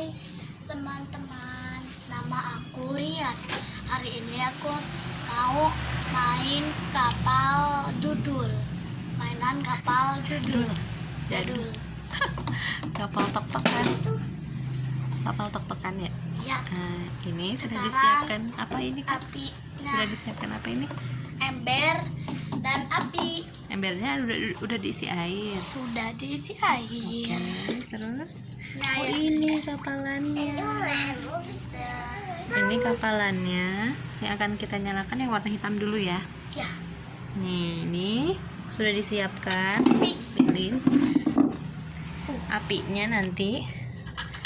Hai teman-teman, nama aku Rian. Hari ini aku mau main kapal dudul. Mainan kapal dudul. Jadul. Kapal tok-tokan. Kapal tok-tokan ya? Ya. Nah, ini sudah Sekarang disiapkan apa ini? apinya, Sudah disiapkan apa ini? ember dan api. Embernya udah diisi air. Sudah diisi air. Oke, terus Nah, oh ya. ini kapalannya. Ini kapalannya yang akan kita nyalakan yang warna hitam dulu ya. Ya. Nih, ini sudah disiapkan. Api. Lilin. Apinya nanti.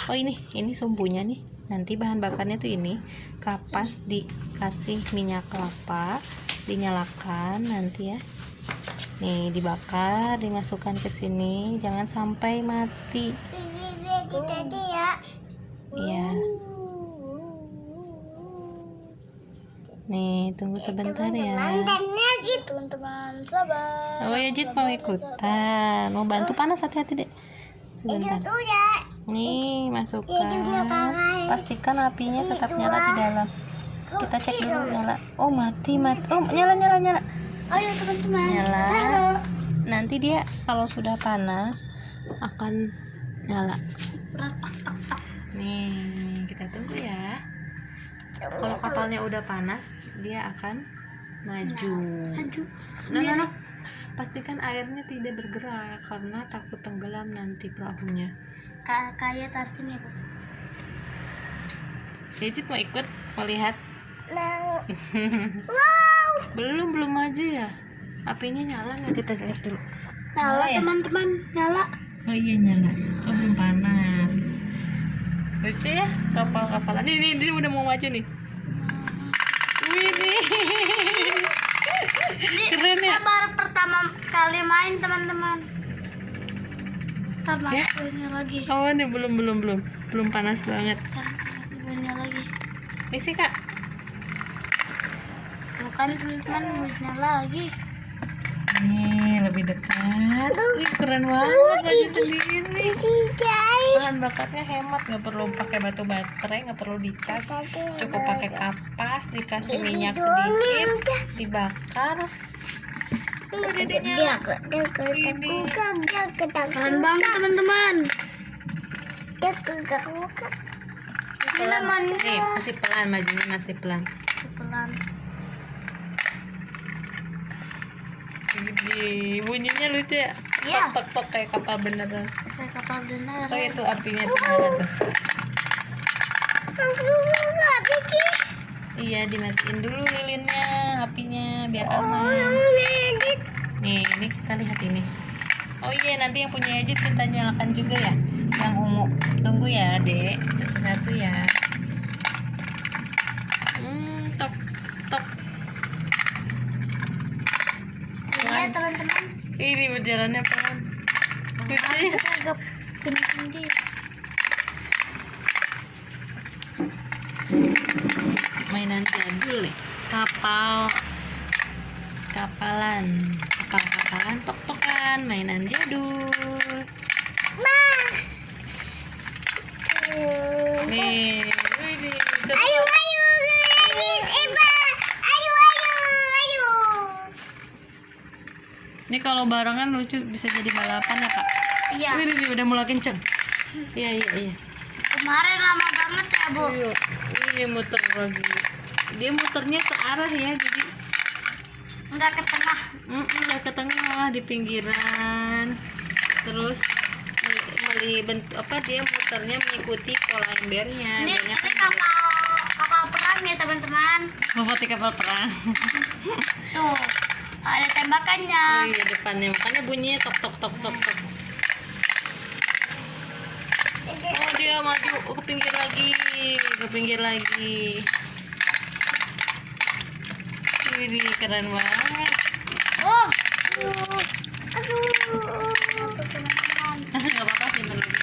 Oh ini sumbunya nih. Nanti bahan bakarnya tuh ini. Kapas dikasih minyak kelapa, dinyalakan nanti ya. Nih dibakar, dimasukkan ke sini, jangan sampai mati. Tadi ya. Iya. Nih, tunggu sebentar ya. Teman-teman, sabar. Oh ya Jit mau ikutan, mau bantu panas, hati-hati dek. Sebentar. Nih masukkan. Pastikan apinya tetap nyala di dalam. Kita cek dulu nyala. Oh mati. Oh nyala. Ayo teman-teman. Nyala. Taruh. Nanti dia kalau sudah panas akan nyala. Nih kita tunggu ya. Kalau kapalnya udah panas dia akan maju. Nah. Pastikan airnya tidak bergerak karena takut tenggelam nanti perahunya. Kayak tarsin ya, Bu. Cicit mau ikut, mau lihat? Wow. Belum maju ya. Apinya nyala nggak, kita lihat dulu. Nyala ya? teman-teman, nyala. Oh iya nyala. Oh belum panas. Lucu ya kapal-kapalan. Nih dia udah mau maju nih. Wih nih. Keren ya. Kita baru pertama kali main teman-teman. Tambah Ya. lagi. Oh nih belum panas banget. Nyala lagi. Misi kak. Tuh kan teman-teman, busnya lagi. Nih lebih dekat. Ih keren banget maju sendiri. Bahan bakarnya hemat, nggak perlu pakai batu baterai, nggak perlu dicas, cukup pakai kapas, dikasih minyak sedikit, dibakar. Dedenya ini Keren banget teman-teman. pelan. Nih masih pelan, majunya masih pelan. Pelan. Ini bunyinya lucu ya. Iya. Tok kayak kapal beneran. Kayak kapal benar. Oh itu apinya tuh nyala tuh. Iya dimatiin dulu lilinnya, apinya biar aman. Nih ini kita lihat ini. Oh iya nanti yang punya Ejit kita nyalakan juga ya, yang ungu. Tunggu ya dek, satu-satu ya. Tok. Iya teman-teman. Ini berjalannya pelan. Lucu ya. Kita agak tinggi. Mainan jadul nih. Kapalan tok-tokan, mainan jadul. Nih, Ayo. ini kalau barengan lucu, bisa jadi balapan ya kak. Iya. Wih, udah mulai kenceng. Iya. Kemarin lama banget ya, Bu. Iya. Ini muter lagi. Dia muternya ke arah ya, jadi Enggak ke tengah. nggak ke tengah, di pinggiran. Terus dia muternya mengikuti pola embernya. Ini Banyak kan kapal perang ya teman-teman. seperti kapal perang. Tuh, ada tembakannya. Oh iya depannya, makanya bunyinya tok. Oh dia maju ke pinggir lagi. Ini keren banget. Oh, aduh. Teman-teman. Nggak apa-apa sih lagi.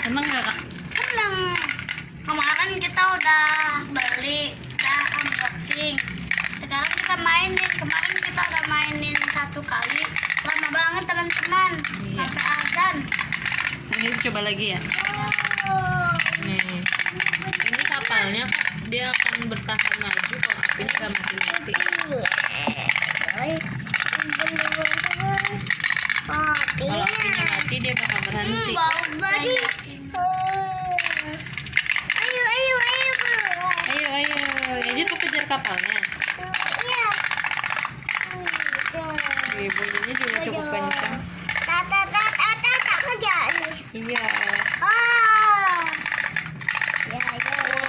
Seneng nggak kak? Seneng. Kemarin kita udah beli, udah unboxing. Sekarang kita mainin. Kemarin kita udah mainin 1 kali, lama banget teman-teman. Iya. Sampai azan. Ini coba lagi ya. Nih, ini kapalnya dia akan bertahan maju kalau apinya gak mati-mati. Kalau apinya mati dia bakal berhenti. Bau banget. Ayo, ayo, ayo. Ayo, ayo, Ejit mau kejar kapalnya. Iya. Wih, bunyinya juga cukup kencang. Iya.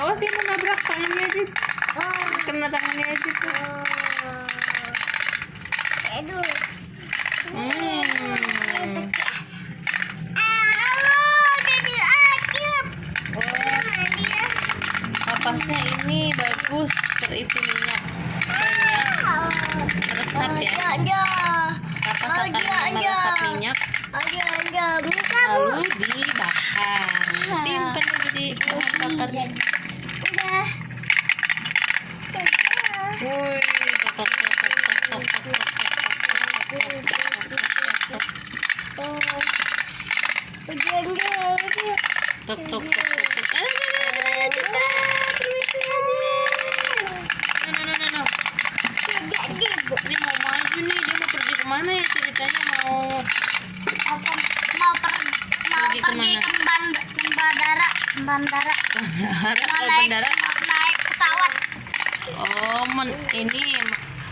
Oh, dia menabrak tangannya Ejit. Kena tangannya Ejit. Hmm. Kapasnya ini bagus, terisi minyak banyak, meresap ya. Kapas akan meresap minyak lalu dibakar. Simpen jadi bahan bakarnya. Wih, tok tok tok tok tok tok tok tok tok tok. Permisi aja. No. Ini mau maju nih, dia mau pergi kemana ya ceritanya? Mau Pergi kemana? ke bandara. bandara? Mau Oh, bandara. naik pesawat. Oh, ini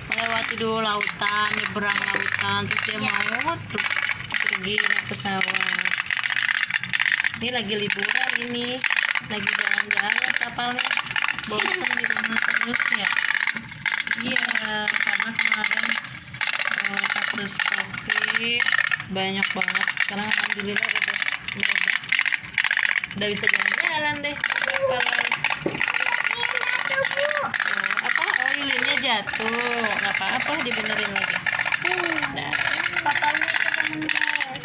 melewati dulu lautan, nyebrang lautan, terus dia mau pergi naik pesawat. Ini lagi liburan ini, lagi jalan-jalan kapalnya. Bosan di rumah terus ya. Iya, karena kemarin kasus COVID banyak banget. Sekarang alhamdulillah udah bisa jalan-jalan deh. Apa? Oh, lilinnya jatuh. Nggak apa-apa, dibenerin lagi. Nah, Kapalnya sudah mendarat.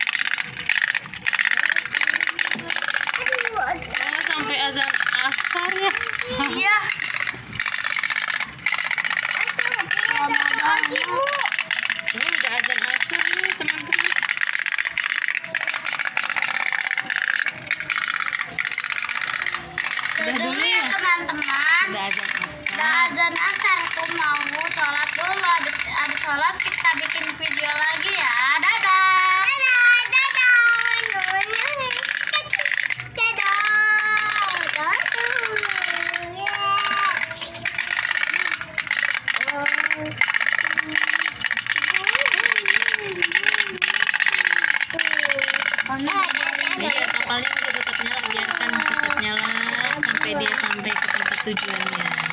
oh, sampai azan asar ya. Iya. Ini udah azan asar nih teman-teman. Udah dulu ya teman-teman. udah azan asar. Udah azan asar. Aku mau sholat dulu. Habis sholat kita bikin video lagi ya. Dadah. Iya, kapalnya udah tetap nyala, biarkan tetap nyala sampai dia sampai ke tempat tujuannya.